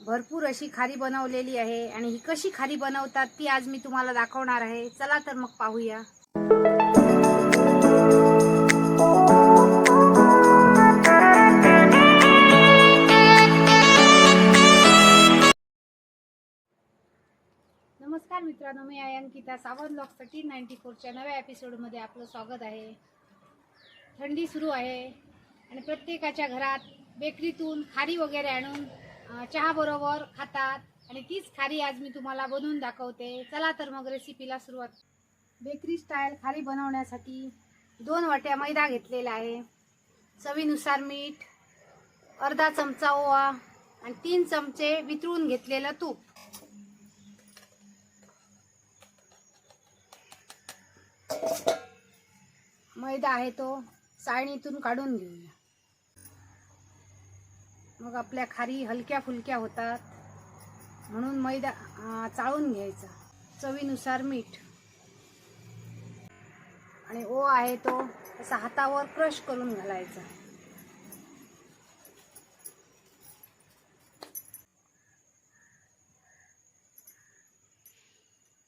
भरपूर अशी खारी बनवलेली आहे आणि ही कशी खारी बनवतात ती आज मी तुम्हाला दाखवणार आहे। चला तर मग पाहूया। नमस्कार मित्रांनो, मी आहे अंकिता। सावंत ब्लॉग 1394 च्या नव्या एपिसोडमध्ये आपलं स्वागत आहे। थंडी सुरू आहे आणि प्रत्येकाच्या घरात बेकरीतून खारी वगैरे आणून चहा बरोबर खातात आणि तीच खारी आज मी तुम्हाला बनवून दाखवते। चला तर मग रेसिपीला सुरुवात। बेकरी स्टाईल खारी बनवण्यासाठी 2 वाट्या मैदा घेतलेला आहे, चवीनुसार मीठ, अर्धा चमचा ओवा आणि 3 चमचे वितळून घेतलेलं तूप। मैदा आहे तो चाळणीतून काढून घेऊया। मग आपल्या खारी हलक्या फुलक्या होतात म्हणून मैदा चाळून घ्यायचा। चवीनुसार मीठ आणि ओवा आहे तो असा हातावर क्रश करून घालायचा।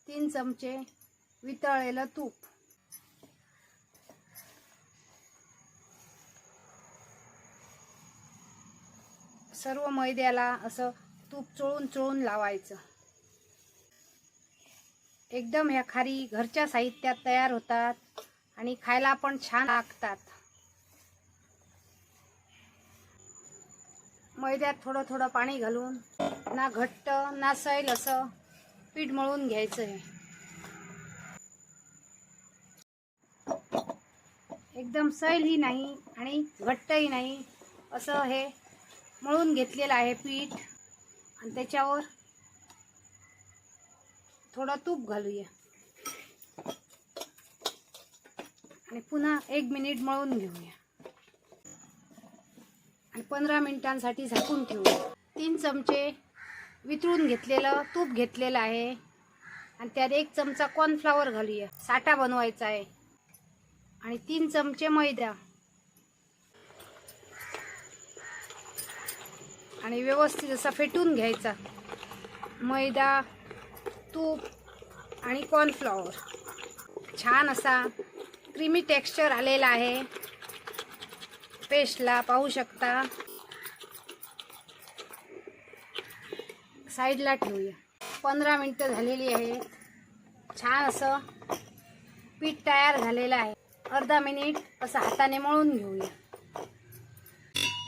तीन चमचे वितळलेलं तूप, सर्व मैद्याला असं तूप चोळून चोळून लावायचं। एकदम ह्या खारी घरच्या साहित्यात तयार होतात आणि खायला पण छान लागतात। मैद्यात थोडं थोडं पाणी घालून ना घट्ट ना सैल असं पीठ मळून घ्यायचं आहे। एकदम सैलही नाही आणि घट्टही नाही असं हे मळून घेतलेलं आहे पीठ। आणि त्याच्यावर थोडं तूप घालूया आणि पुन्हा 1 मिनिट मळून घेऊया आणि 15 मिनिटांसाठी झाकून ठेवूया। 3 चमचे वितळून घेतलेलं तूप घेतलेलं आहे आणि त्यात 1 चमचा कॉर्नफ्लॉवर घालूया। साठा बनवायचा आहे आणि 3 चमचे मैदा आणि व्यवस्थित असा फेटून घ्यायचा। मैदा, तूप आणि कॉर्नफ्लॉवर छान असा क्रीमी टेक्स्चर आलेला आहे। पेस्टला पाहू शकता। साईडला ठेवूया। 15 मिनिटं झालेली आहे। छान असं पीठ तयार झालेलं आहे। अर्धा मिनिट असं हाताने मळून घेऊया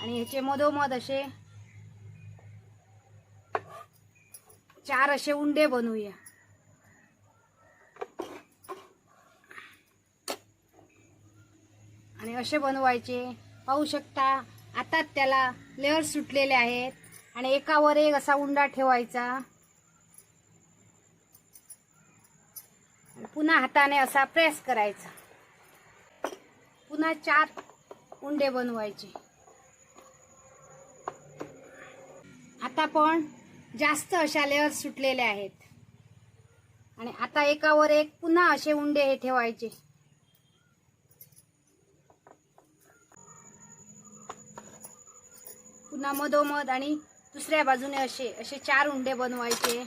आणि ह्याचे मधोमध असे 4 असे उंडे बनवूया। आणि असे बनवायचे, पाहू शकता। आता त्याला लेअर सुटलेले आहेत आणि एकावर एक असा उंडा ठेवायचा। पुन्हा हाताने असा प्रेस करायचा। पुन्हा 4 उंडे बनवायचे। आता पण जास्त अशा लेअर सुटलेले आहेत आणि आता एकावर एक पुन्हा असे उंडे हे ठेवायचे। पुन्हा मधोमध आणि दुसऱ्या बाजूने असे 4 उंडे बनवायचे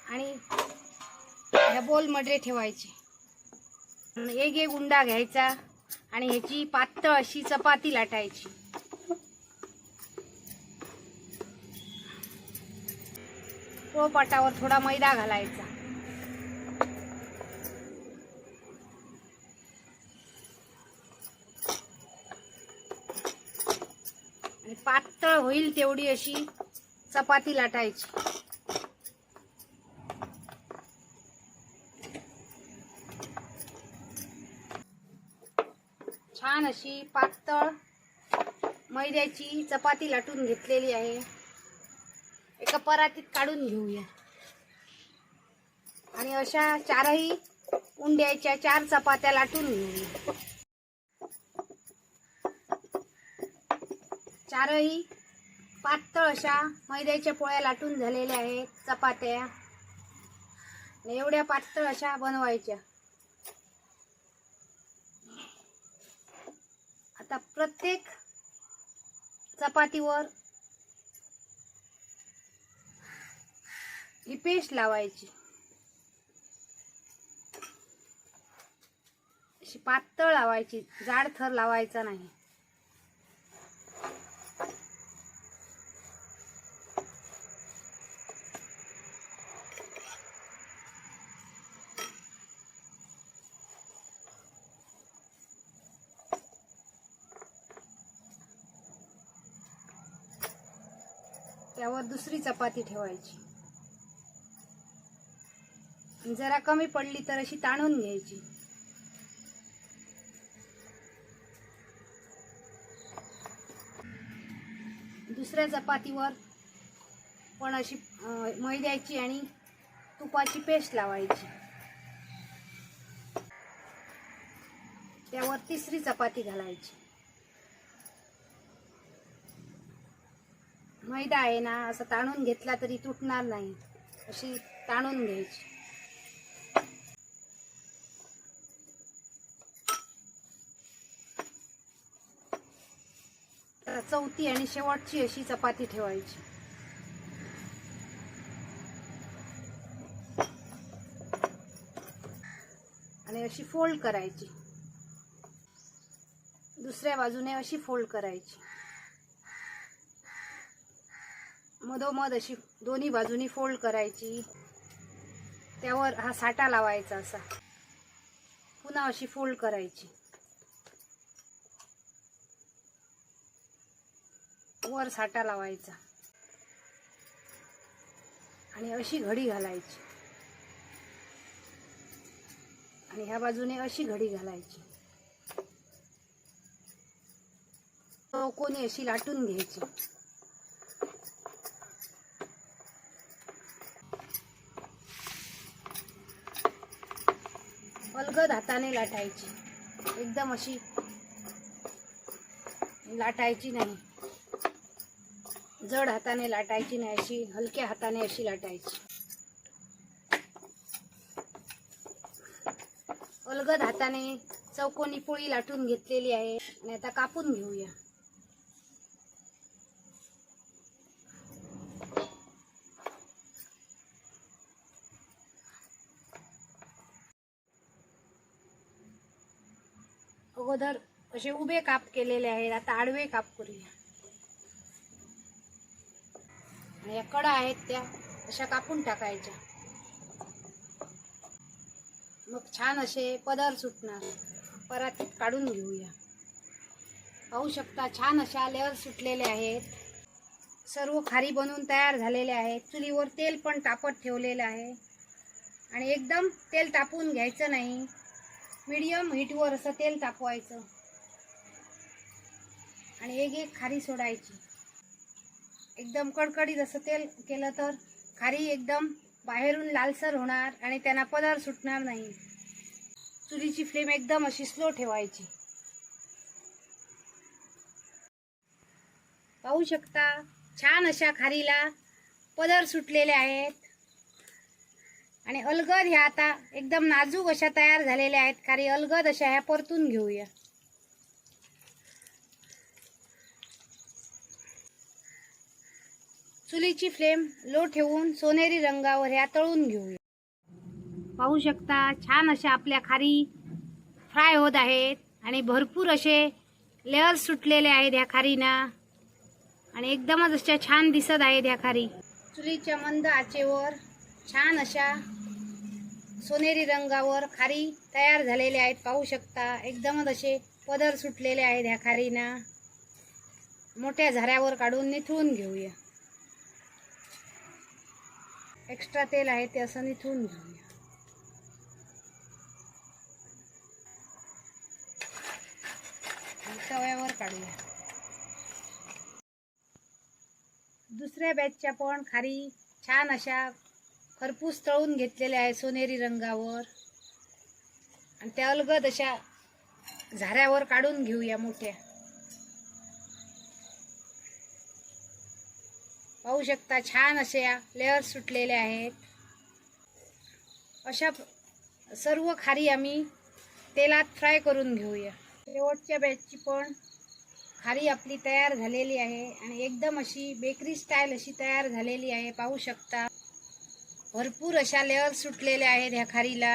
आणि ह्या बोलमध्ये ठेवायचे। एक उंडा घ्यायचा आणि ह्याची पातळ अशी चपाती लाटायची। पोळपाटावर थोडा मैदा घालायचा आणि पातळ होईल तेवढी अशी चपाती लाटायची। छान अशी पातळ मैद्याची चपाती लाटून घेतलेली आहे। एका परातीत काढून घेऊया आणि अशा 4ही उंड्याच्या 4 चपात्या लाटून घेऊया। 4ही पातळ अशा मैद्याच्या पोळ्या लाटून झालेल्या आहेत चपात्या। एवढ्या पातळ अशा बनवायच्या। आता प्रत्येक चपातीवर ही पेस्ट लावायची, अशी पातळ लावायची, जाड थर लावायचा नाही. त्यावर दुसरी चपाती ठेवायची. जरा कमी पडली तर अशी ताणून घ्यायची. दुसऱ्या चपातीवर पण अशी मैद्याची आणि तुपाची पेस्ट लावायची. त्यावर तिसरी चपाती घालायची. मैदा आहे ना, असं ताणून घेतला तरी तुटणार नाही, अशी ताणून घ्यायची. चौथी आणि शेवटची अशी चपाती ठेवायची. आणि अशी फोल्ड करायची. दुसऱ्या बाजूने अशी फोल्ड करायची. मधोमध अशी दोन्ही बाजूनी फोल्ड करायची. त्यावर हा साठा लावायचा असा. पुन्हा अशी फोल्ड करायची. वर साठा लावायचा आणि अशी घडी घालायची. आणि ह्या बाजूने अशी घडी घालायची. चौकोनी अशी लाटून घ्यायची. अलगद हाताने लाटायची. एकदम अशी लाटायची नाही, जड हाताने लाटायची नाही, अशी हलक्या हाताने अशी लाटायची. अलगद हाताने चौकोनी पोळी लाटून घेतलेली आहे आणि आता कापून घेऊया. अगोदर असे उभे काप केलेले आहेत, आता आडवे काप करूया. या कडा आहेत त्या अशा कापून टाकायच्या. मग छान असे पदर सुटणार. परातीत काढून घेऊया. पाहू शकता छान अशा लेअर सुटलेले आहेत. सर्व खारी बनवून तयार झालेले आहेत. चुलीवर तेल पण तापत ठेवलेलं आहे आणि एकदम तेल तापवून घ्यायचं नाही, मीडियम हीटवर असं तेल तापवायचं आणि एक एक खारी सोडायची. एकदम कडकडीत असं तेल केलं तर खारी एकदम बाहेरून लालसर होणार आणि त्यांना पदर सुटणार नाही. चुलीची फ्लेम एकदम अशी स्लो ठेवायची. पाहू शकता छान अशा खारीला पदर सुटलेले आहेत आणि अलगद ह्या आता एकदम नाजूक अशा तयार झालेल्या आहेत. खारी अलगद अशा ह्या परतून घेऊया. चुलीची फ्लेम लो ठेवून सोनेरी रंगावर ह्या तळून घेऊया. पाहू शकता छान अशा आपल्या खारी फ्राय होत आहेत आणि भरपूर असे लेअर्स सुटलेले आहेत ह्या खारीना आणि एकदमच अशा छान दिसत आहेत ह्या खारी. चुलीच्या मंद आचेवर छान अशा सोनेरी रंगावर खारी तयार झालेले आहेत. पाहू शकता एकदमच असे पदर सुटलेले आहेत ह्या खारीना. मोठ्या झाऱ्यावर काढून निथळून घेऊया. एक्स्ट्रा तेल आहे ते असं निथळून घेऊया. तव्यावर काढूया. दुसऱ्या बॅचच्या पण खारी छान अशा खरपूस तळून घेतलेल्या आहे सोनेरी रंगावर आणि त्या अलगद अशा झाऱ्यावर काढून घेऊया मोठ्या. पाहू शकता छान असे लेअर सुटलेले आहेत. अशा सर्व खारी आम्ही तेलात फ्राय करून घेऊया. शेवटच्या बॅचची पण खारी आपली तयार झालेली आहे आणि एकदम अशी बेकरी स्टाईल अशी तयार झालेली आहे. पाहू शकता भरपूर अशा लेअर सुटलेल्या आहेत ह्या खारीला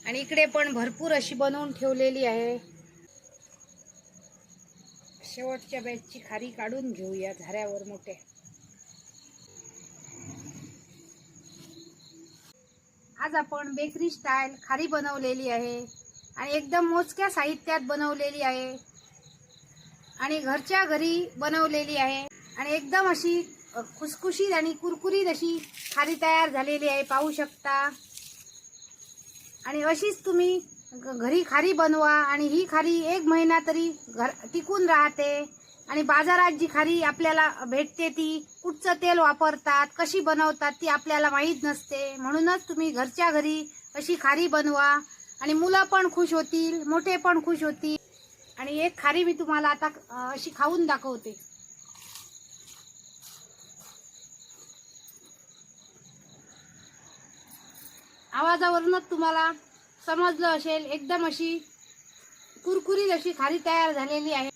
आणि इकडे पण भरपूर अशी बनवून ठेवलेली आहे. शेवटच्या बॅचची खारी काढून घेऊया झाऱ्यावर मोठे. आज आपण बेकरी स्टाईल खारी बनवलेली आहे आणि एकदम मोजक्या साहित्यात बनवलेली आहे आणि घरच्या घरी बनवलेली आहे आणि एकदम अशी खुसखुशीत आणि कुरकुरीत अशी खारी तयार झालेली आहे, पाहू शकता. आणि अशीच तुम्ही घरी खारी बनवा आणि ही खारी 1 महिना तरी टिकून राहते. आणि बाजारात जी खारी आपल्याला भेटते ती कुठचं तेल वापरतात, कशी बनवतात ती आपल्याला माहीत नसते. म्हणूनच तुम्ही घरच्या घरी अशी खारी बनवा आणि मुलं पण खुश होतील, मोठे पण खुश होतील. आणि एक खारी मी तुम्हाला आता अशी खाऊन दाखवते. आवाजावरूनच तुम्हाला समजलं असेल, एकदम अशी कुरकुरीत अशी खारी तयार झालेली आहे.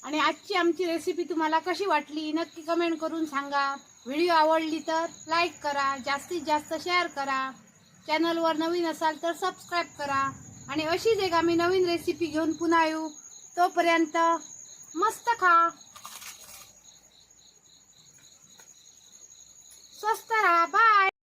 आणि आजची आमची रेसिपी तुम्हाला कशी वाटली नक्की कमेंट करून सांगा. व्हिडिओ आवडली तर लाईक करा, जास्तीत जास्त शेअर करा. चॅनलवर नवीन असाल तर सबस्क्राईब करा. आणि अशीच एक आम्ही नवीन रेसिपी घेऊन पुन्हा येऊ. तोपर्यंत मस्त खा, स्वस्त राहा. बाय.